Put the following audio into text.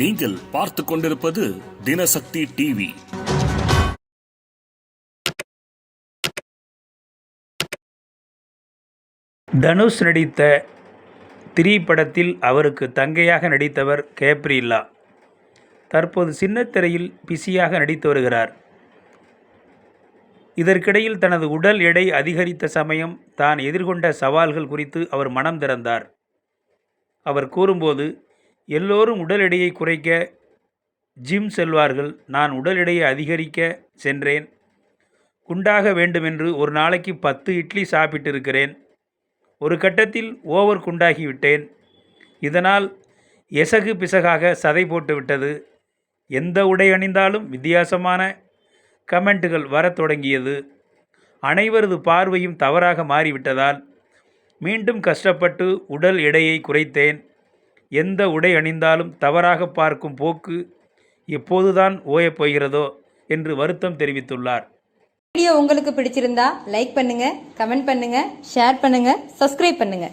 நீங்கள் பார்த்து கொண்டிருப்பது தினசக்தி டிவி. தனுஷ் நடித்த த்ரீ படத்தில் அவருக்கு தங்கையாக நடித்தவர் கேப்ரில்லா. தற்போது சின்னத்திரையில் பிஸியாக நடித்து வருகிறார். இதற்கிடையில் தனது உடல் எடை அதிகரித்த சமயம் தான் எதிர்கொண்ட சவால்கள் குறித்து அவர் மனம் திறந்தார். அவர் கூறும்போது, எல்லோரும் உடல் எடையை குறைக்க ஜிம் செல்வார்கள். நான் உடல் எடையை அதிகரிக்க சென்றேன். குண்டாக வேண்டுமென்று ஒரு நாளைக்கு 10 இட்லி சாப்பிட்டிருக்கிறேன். ஒரு கட்டத்தில் ஓவர் குண்டாகிவிட்டேன். இதனால் எசகு பிசகாக சதை போட்டு விட்டது. எந்த உடை அணிந்தாலும் வித்தியாசமான கமெண்ட்டுகள் வரத் தொடங்கியது. அனைவரது பார்வையும் தவறாக மாறிவிட்டதால் மீண்டும் கஷ்டப்பட்டு உடல் எடையை குறைத்தேன். எந்த உடை அணிந்தாலும் தவறாக பார்க்கும் போக்கு எப்போதுதான் ஓயப் போகிறதோ என்று வருத்தம் தெரிவித்துள்ளார். வீடியோ உங்களுக்கு பிடிச்சிருந்தா லைக் பண்ணுங்க, கமெண்ட் பண்ணுங்க, ஷேர் பண்ணுங்க, சப்ஸ்கிரைப் பண்ணுங்க.